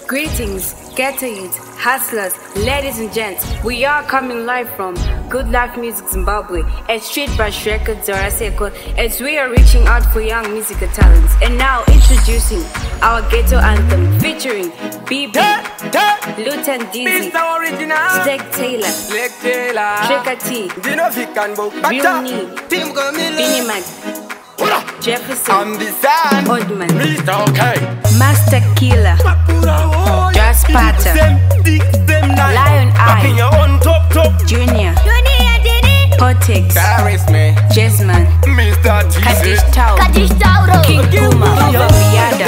Greetings, ghetto youth, hustlers, ladies and gents. We are coming live from Good Life Music Zimbabwe at Street Bash Records or Aseko, as we are reaching out for young musical talents. And now introducing our ghetto anthem featuring BB, Lutan Dizzy, Sleg Taylor, Trigger T, Real Knee, Beanie Man, Jefferson, Oldman, Master Killer, Just Patter, Lion Eye, Junior, Portex, Jesman, Kadish Tauro, King Puma, Viada.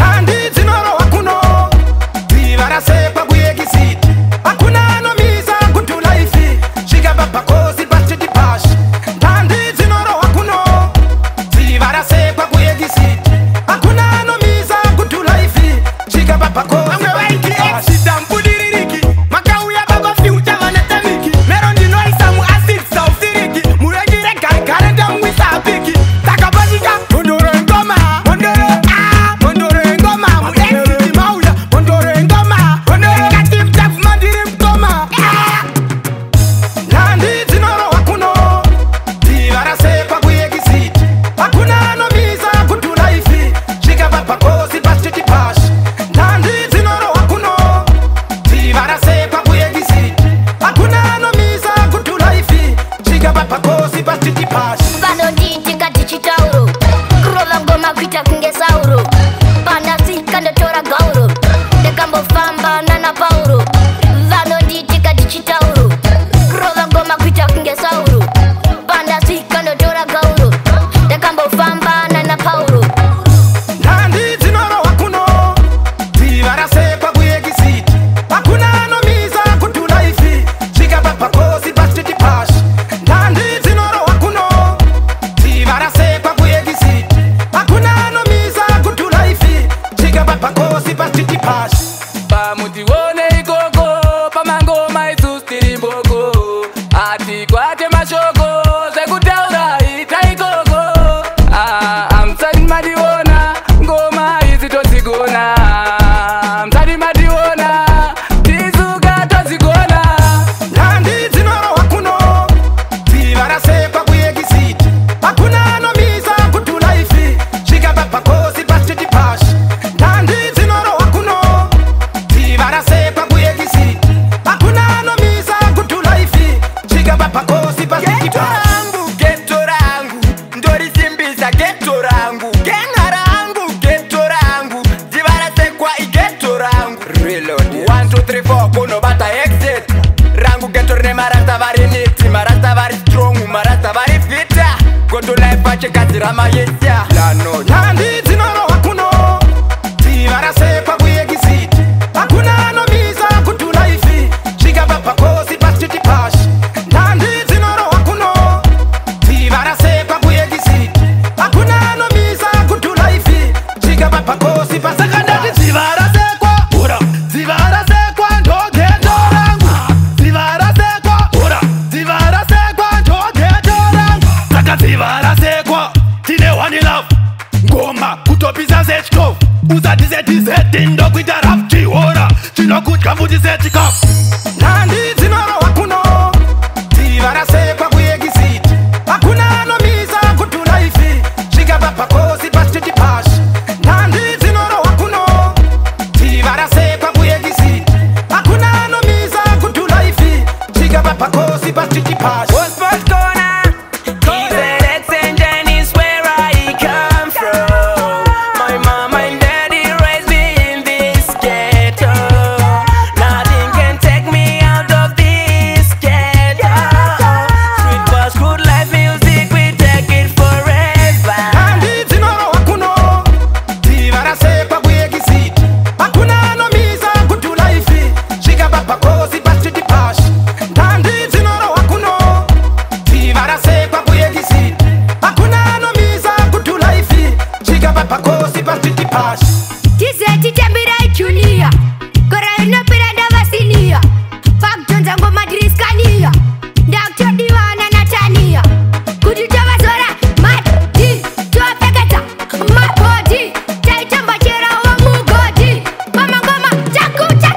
Chaku, chaku.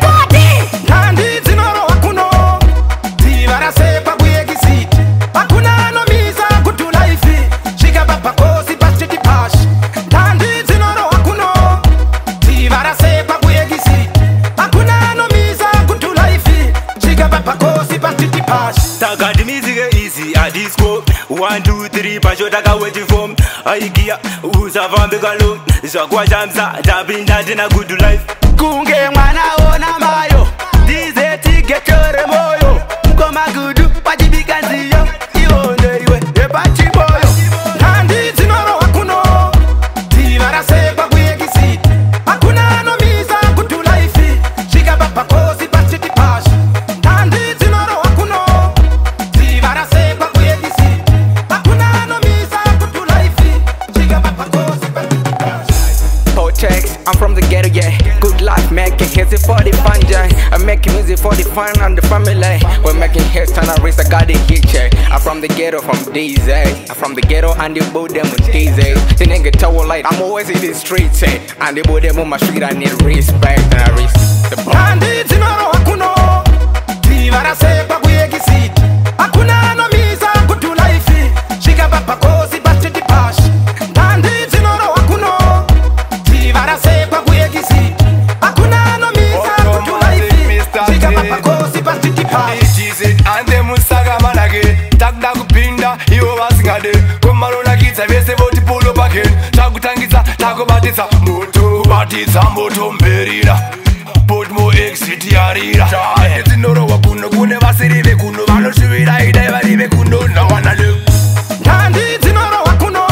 aigia uzavambe kaloni zvakwachamza tapinda tina good life kunge mwana ona mayo dizetigekere moyo mkomagudu pachibikanziyo iwondeiwe epachiboyo nhandi dzinorohwa kuno tivarasekwa kuyekisiti hakuna anomiza kudu life zvikaba pakosi pasiti pashi nhandi dzinorohwa kuno tivarasekwa kuyekisiti hakuna anomiza kudu life zvikaba pakosi pasiti pashi. Potex, I'm from the ghetto, yeah. Good life, making hits for the fun, yeah. I'm making music for the fun and the family. We're making hits and I raise I got the hit, yeah. I'm from the ghetto, from DZ. I'm from the ghetto and they both them with DZ. The nigga tower light, I'm always in the streets, eh. And they both them on my street, I need respect and I respect the ball. Nandi zinorohwa kuno tivarasekwa kuyekisiti hakuna anomiza kudu life zvikaba pakosi pasiti pashi nandi zinorohwa kuno tivarasekwa kuyekisiti hakuna anomiza kudu life zvikaba pakosi pasiti pashi ande musaka manake takuda kupinda iwo vasingade komalonakidza vese voti polo pakeni takutangidza takubatidza moto mberira potmo exit yarira dzinorohwa kuno kune vasiri vekuno vanosvivira idai vari vekuno nawanale nhandi dzinorohwa kuno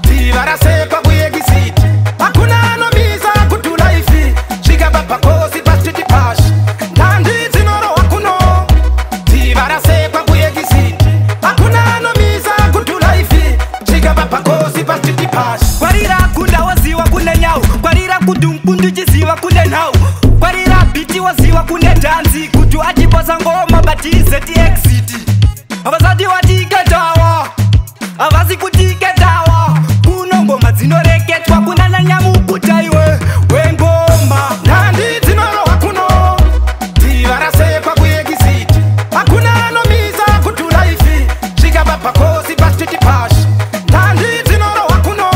tivarasekwa kuyekisiti hakuna anomiza kudu life zvikaba pakosi pasiti pashi nhandi dzinorohwa kuno tivarasekwa kuyekisiti hakuna anomiza kudu life zvikaba pakosi pasiti pashi kwarira kunda waziwa kune nyau kwarira kudumpundu chiziva kune nhau kwarira biti waziwa kune dhanzi kutu achiposa ngoma batizeti exit havasati watiketawa havasi kutiketawa kuno ngoma dzinoreketwa kuna nanyamukuta iwe wengoma nhandi dzinorohwa kuno tivarasekwa kuyekisiti hakuna anomiza kudu life zvikaba pakosi pasiti pashi nhandi dzinorohwa kuno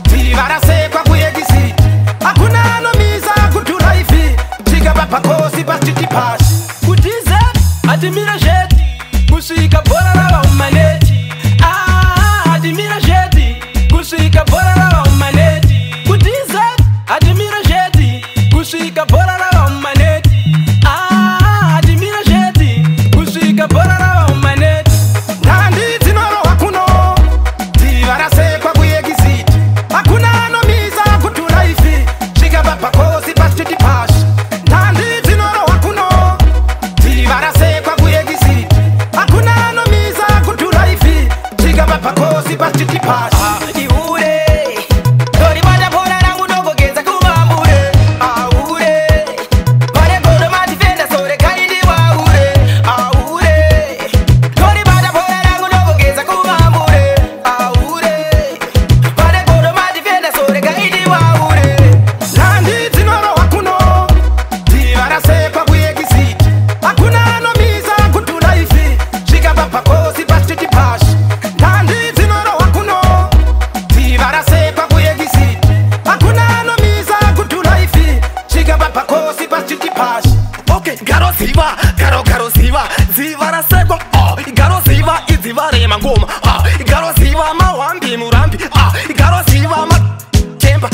tivarasekwa kuyekisiti hakuna anomiza kudu life zvikaba pakosi pasiti pashi kutize atimira zeti kusvika bhora ravaumaneti atimira zeti kusvika bhora ravaumaneti kutize atimira zeti kusvika bhora ravaumaneti atimira zeti kusvika bhora ravaumaneti nhandi dzinorohwa kuno tivarasekwa kuyekisiti hakuna anomiza kudu life zvikaba pakosi pasiti pashi nhandi dzinorohwa kuno tivarasekwa kuyekisiti hakuna anomiza kudu life zvikaba pakosi pasiti pashi iure toribata bhora rangu ndogogeza kuvambure aure pane godo matifenda sore kaidi waure aure toribata bhora rangu ndogogeza kuvambure aure pane godo matifenda sore kaidi waure nhandi dzinorohwa kuno tivarasekwa kuyekisiti hakuna anomiza kudu life zvikaba pakosi pasiti pashi nhandi dzinorohwa kuno tivarasekwa kuyekisiti hakuna anomiza kudu life zvikaba pakosi pasiti pashi okay garoziva garoziva dzivarasekwa garoziva idziva remangoma garoziva mawambi murambi garoziva matemba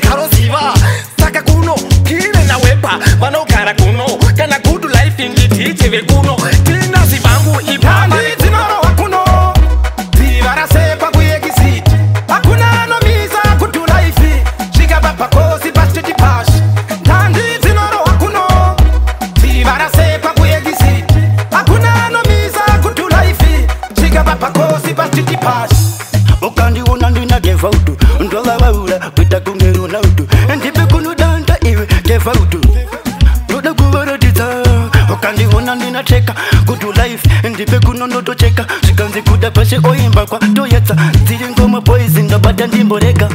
garoziva saka kuno kine nawepa vanogara kuno kana kudu life ndititi vekuno tinazi vangu ipamba dzinorohwa kuno tivarasekwa kuyekisiti hakuna anomiza kudu life zvikaba pakosi pasiti pashi nhandi dzinorohwa kuno tivarasekwa kuyekisiti hakuna anomiza kudu life zvikaba pakosi pasiti pashi ukandiona ndinagevautu ndolavaula kuita kunge runautu ndipe kunodanda iwe gevautu ndoda kuvaratidza ukandiona ndinacheka kudu life ndipe kunonotocheka zvikanzi kuda pashe oimba kwatoyetsa dziri ngoma poizi ndabata ndimborega